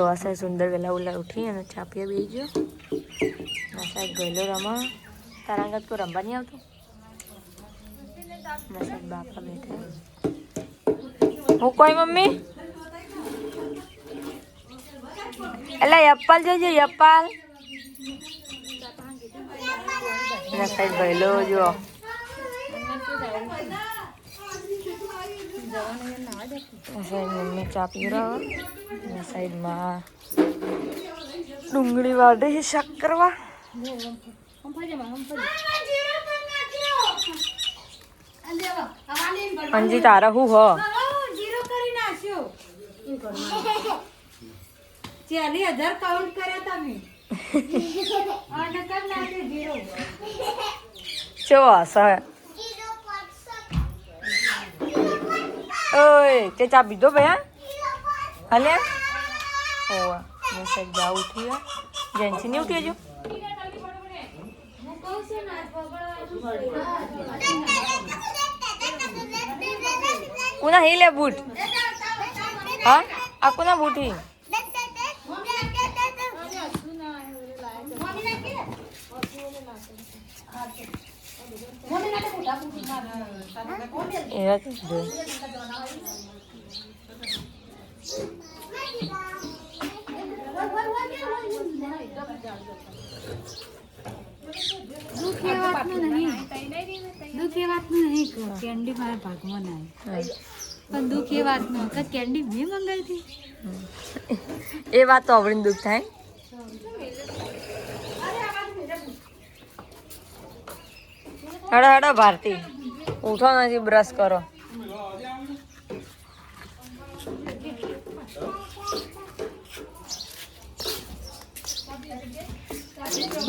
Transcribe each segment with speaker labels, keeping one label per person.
Speaker 1: આ સાહેબ સુંદર વહેલા ઉલા ઉઠી અને ચાપીએ બેસી ગયો. આ સાહેબ ગયેલો રમા. તારા અંગત કોઈ રમવા નહીં આવતું? આ સાહેબ બાપા બેઠા. હું કોઈ મમ્મી એટલે યપ્પાલ જોજો યપ્પાલ. આ સાહેબ ગયેલો જો. સાઈડ મમ્મી ચા પીવડાવે. સાઈડમાં ડુંગળી વાઢે છે શાક કરવા. અંજી તારા હું હો ચો હશે. ઓય તે ચા પીધો ભયા હલે ઓવા મેં સાહેબ જા ઉઠી જેન્સી નહીં ઉઠી હજુ. કોના હી લે બૂટ? હા આ કોના બૂટ હી? એવા તો
Speaker 2: દુઃખ એ વાતનું નહીં કેન્ડી મારા ભાગમાં ના પણ દુઃખ એ વાતનું કે કેન્ડી મેં મંગાવી હતી.
Speaker 1: એ વાત તો આપણે દુઃખ થાય. હડો હડો ભારતી ઉઠો નથી બ્રશ કરો.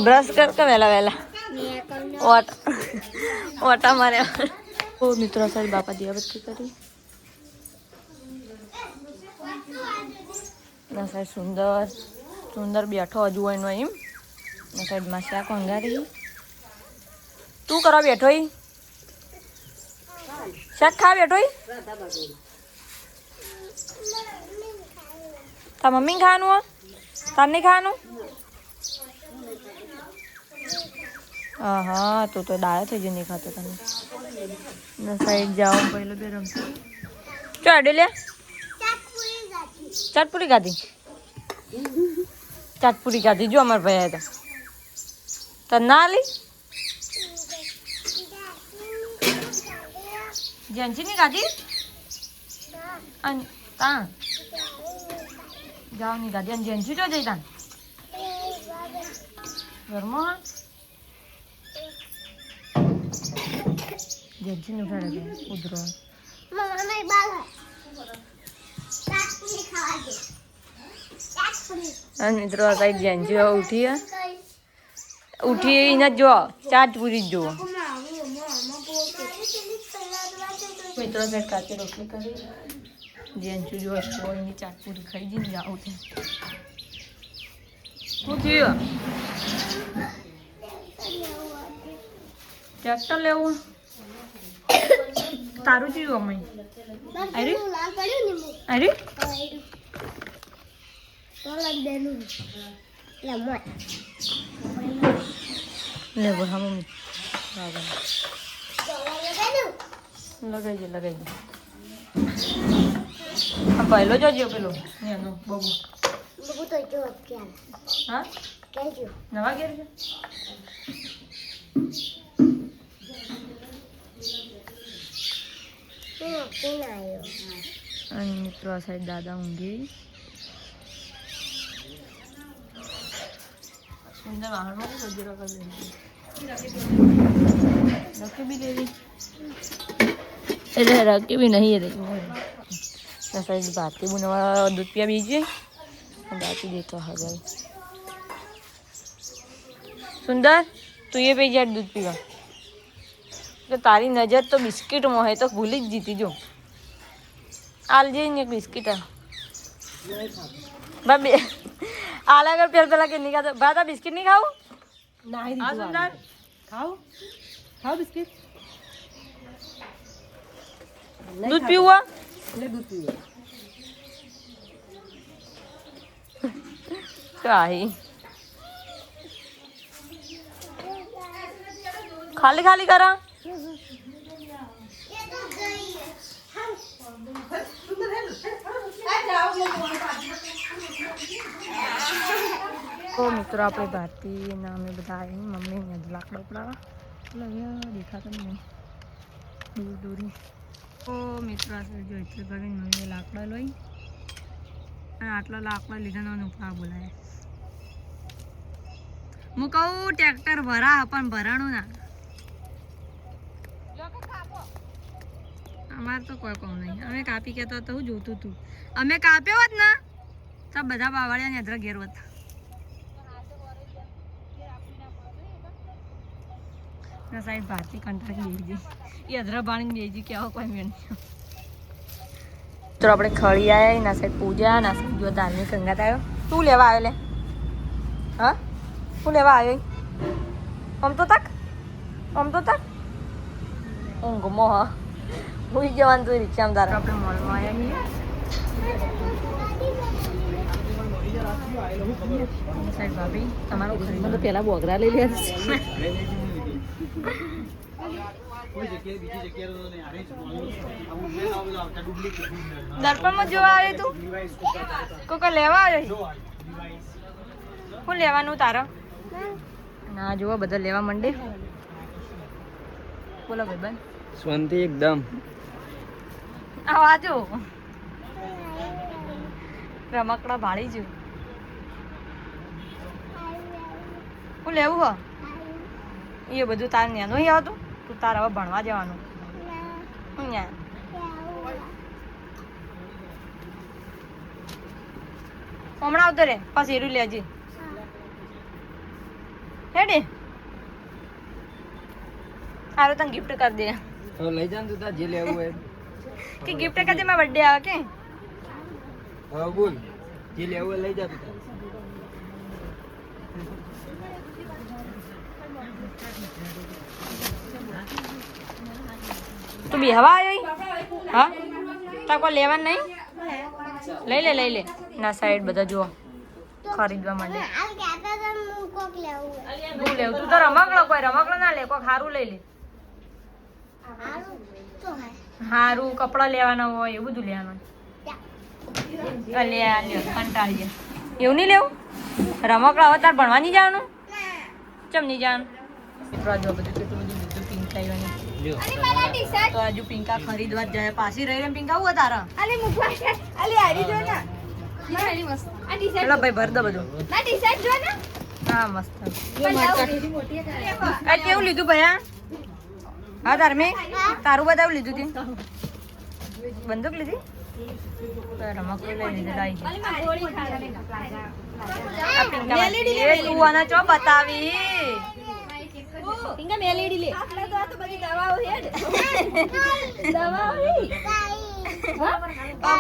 Speaker 1: બ્રશ કર કે વહેલા વહેલા ઓટા મારે. ઓ મિત્રો સાહેબ બાપા દિયાબત્તી કરી. ના સાહેબ સુંદર સુંદર બેઠો હજુ એનો એમ. ના સાહેબ માં શાક અંગારી. તું કરવા બેઠો ઈ શાક ખા બેઠો ઈ તાર મમ્મી ખાવાનું હો તાર નહીં ખાવાનું? હા હા તું તો ડાયો થઈ ગયો નહીં ખાતો તમે. ના સાઈડ જાઓ પહેલો બે રમતો ચો અડે લે ચાટપુરી ખાધી. ચાટપુરી ખાધી જો અમારા ભાઈ હતા તો ના લી જેન્સી ની ખાધી તા જાઓ ની ખાધી અને જેન્સી જો જઈ તા ઘરમાં જેન્સી ને ઉઠાડે ઉધરો. મિત્રો સાઈડ જેન્સી ઉઠી ઉઠી એને જો ચાટપુરી જ જુઓ. મિત્રો સાઈડ કાચી રોટલી કરી જેન્સી જો એની ચાટપુરી ખાઈ જઈને જાઉં છે. શું થયું? ટ્રેક્ટર લેવું તારું થયું અમે અરે અરે લે બોલા મમ્મી લગાઈ દે લગાઈ દે. પહેલો જોજો પેલો એનો બબુ હા નવા ઘેર છે. અને મિત્રો આ સાઈડ દાદા ઊંઘી. સુંદર વાહનમાં સજરો કરી રખી બી લેવી એટલે રખી બી નહીં રે. સાઈડ ભારતી બનાવવા દૂધ પીવા બીજે બાકી દેતો હા સુંદર તું એ પી જાય દૂધ પીવા. તો તારી નજર તો બિસ્કિટમાં હોય તો ભૂલી જ જીતી જો. આલ જઈને એક બિસ્કિટ બે આલ આગળ પેલા કે નહીં ખાતો ભાતા બિસ્કિટ નહીં ખાવું સુંદર
Speaker 2: ખાઓ ખાઓ બિસ્કિટ
Speaker 1: દૂધ પીવું
Speaker 2: એટલે દૂધ પીવું
Speaker 1: કાહી ખાલી ખાલી કરા તો મિત્રો આપણે ભારતી અને અમે બધા આવી મમ્મી લાકડો પડાવવા દેખાતો નહીં દૂર દૂરી તો મિત્રો જો એટલે ભાઈ મમ્મીએ લાકડો લઈ અને આટલો લાકડો લીધા નો ઉપરા બોલાય હું કહું ટ્રેક્ટર ભરા પણ ભરાણું ના અમારે તો કોઈ કહું નહીં અમે કાપી કહેતા તો હું જોતું હતું અમે કાપ્યો હોત ને તો બધા બાવળિયા ને અધરા ઘેર હોત ના સાહેબ ભારતી કંટાળી બેસી એ અધરા બાણી બેસી કે આવો કોઈ મેળ નહીં તો આપણે ખળી આવ્યા ના સાહેબ પૂજા ના સાહેબ જો ધાર્મિક અંગાત આવ્યો શું લેવા આવ્યો લે હા શું લેવા આવ્યો આમ તો તક ઊંઘમાં હા ભૂલી જવાનું તું રિક્ષામાં તારે આપણે મોલમાં આવ્યા છીએ સાહેબ ભાભી તમારું ખરીદ તો પેલા બોગરા લઈ લે દર્પણમાં જોવા આવે તું કોઈ લેવા આવ્યો શું લેવાનું તારે ના જોવા બધા લેવા માંડે બોલો ભાઈબંધ
Speaker 3: શાંતિ એકદમ
Speaker 1: આ વાજો રમકડા ભાળી જો શું લેવું હો એ બધું તાર ન્યાનો આવતું તું તાર હવે ભણવા જવાનું ન્યા હમણાં આવતો રે પાછું એરું લેજે હેડે હારો તને ગિફ્ટ કરી દે
Speaker 3: હવે લઈ જા તું તાર જે લેવું હોય
Speaker 1: કે ગિફ્ટ કરી દે મારા બર્થડે આવે કે
Speaker 3: હવે બોલ જે લેવું હોય લઈ જા તું તાર
Speaker 1: તું બી હવા આવ્યો હા તાર કોઈ લેવાનું નહીં લઈ લે ના સાઈડ બધા જુઓ ખરીદવા માંડે શું લેવું તું તો રમકડો કોઈ રમકડો ના લે કોઈ સારું લઈ લે સારું કપડા લેવાના હોય એવું બધું લેવાનું કંટાળી જાય એવું નહીં લેવું રમકડા હવે તાર ભણવા નહીં જવાનું ચમ નહીં જવાનું જો બધું કેટલું બધું બધું પિંક આવ્યું તો હજુ પિંકા ખરીદવા જ જાય પાછી રહી રહી પિંકા હું તારા ચલો ભાઈ ભર દો બધું હા મસ્ત કેવું લીધું ભૈયા હા ધાર્મિક તારું બતાવું લીધું તે બંદૂક લીધી રમકડું લઈ લીધેલા તું આના ચો બતાવી પિંકા મેલેડી લે આટલા તો બધી દવાઓ છે દવાઓ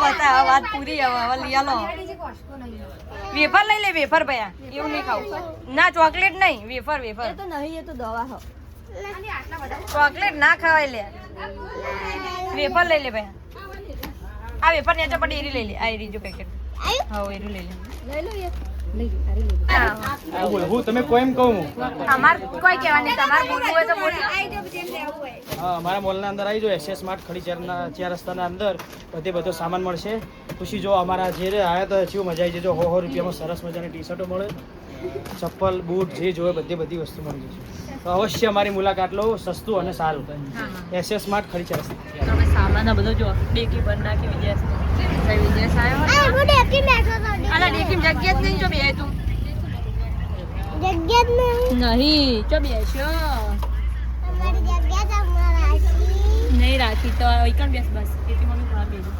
Speaker 1: બતા વાત પૂરી હવે લઈ આલો વેફર લઈ લે વેફર ભયા એવું નહીં ખાવું ના ચોકલેટ નહીં વેફર વેફર તો નહીં એ તો દવા હો ચોકલેટ ના ખવાય લે વેફર લઈ લે ભયા આ વેફર ને ચપટી એરી લઈ લે આ એરી જો પેકેટ હા એરી લઈ લે
Speaker 3: તમે કોઈ એમ કહું
Speaker 1: અમાર કોઈ કહેવા નહીં તમાર બોલવું હોય તો બોલો
Speaker 3: હા અમારા મોલના અંદર આવી જાઓ એસએસ સ્માર્ટ ખડી ચાર રસ્તાના અંદર બધો સામાન મળશે ખુશી જો અમારા જે આવ્યા તો શું મજા આવી જજો 100 રૂપિયામાં સરસ મજાની ટી શર્ટો મળે ચપ્પલ બૂટ જે જોવે બધી વસ્તુ મળી જશે તો અવશ્ય અમારી મુલાકાત લો સસ્તું અને સારું એસએસ સ્માર્ટ ખડી ચાર રસ્તા
Speaker 1: તમે સામાન બધો જો ડેકી બંધ નાખી વિજેશ આવ્યો અલા ડેકી જગ્યા જ નહીં જો બે તું નહીં ચો બેસો નહીં રાખી તો એકણ બેસ બસ એથી મમ્મી ખા બેજો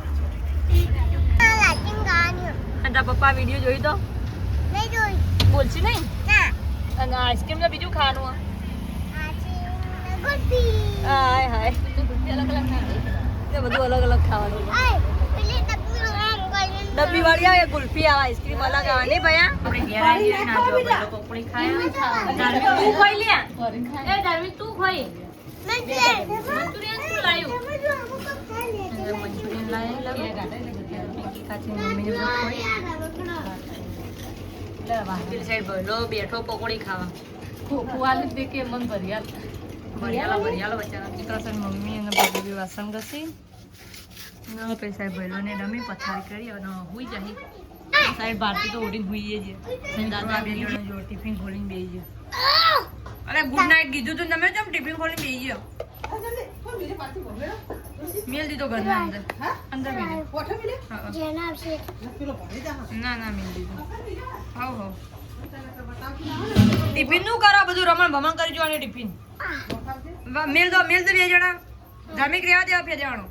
Speaker 1: અને તારા પપ્પા વિડીયો જોઈ તો બોલছি નહીં અને આઈસ્ક્રીમ તો બીજું ખાવાનું હાય હાય બધું અલગ અલગ ખાવાનું ડબ્બી વાળી આવે ગુલ્ફી આવે આઈસ્ક્રીમ અલગ આવે નહીં ભૈયા આપણે ઘેર આવી ગયા ના જો બધા પકોડી ખાયા ધાર્મિક તું ખોઈ લે એ ધાર્મિક તું ખોઈ મંચુરિયન તું લાયો મંચુરિયન લાયા પિંકી કાચી મમ્મીને બધું ખોઈ
Speaker 2: એટલે વાહ
Speaker 1: પેલી સાઈડ ભલો બેઠો પકોડી ખાવા
Speaker 2: ફુવાલી દે કે મન ભરિયાલ
Speaker 1: ભરિયાલો બચારા દીકરા છે મમ્મી અને બધી વાસણ ઘસી ન પૈસા ભલો ને રમી પથારી કરી અને હુઈ જઈ સાઈડ ભારતી તો ઉડીને હુઈએ છે દાદા બે જણા જો ટિફિન ખોલીને બેસી ગયો અરે ગુડ નાઇટ કીધું તું તમે કેમ ટિફિન ખોલીને બેસી ગયો મેલ દીધો ઘરના અંદર અંદર ના મેલ દીધો હાવ ટિફિન નું કરો બધું રમણ ભમણ કરી જોવાનું ટિફિન મેલ દો બે જણા ધાર્મિક રહેવા દેવા બે જણાનો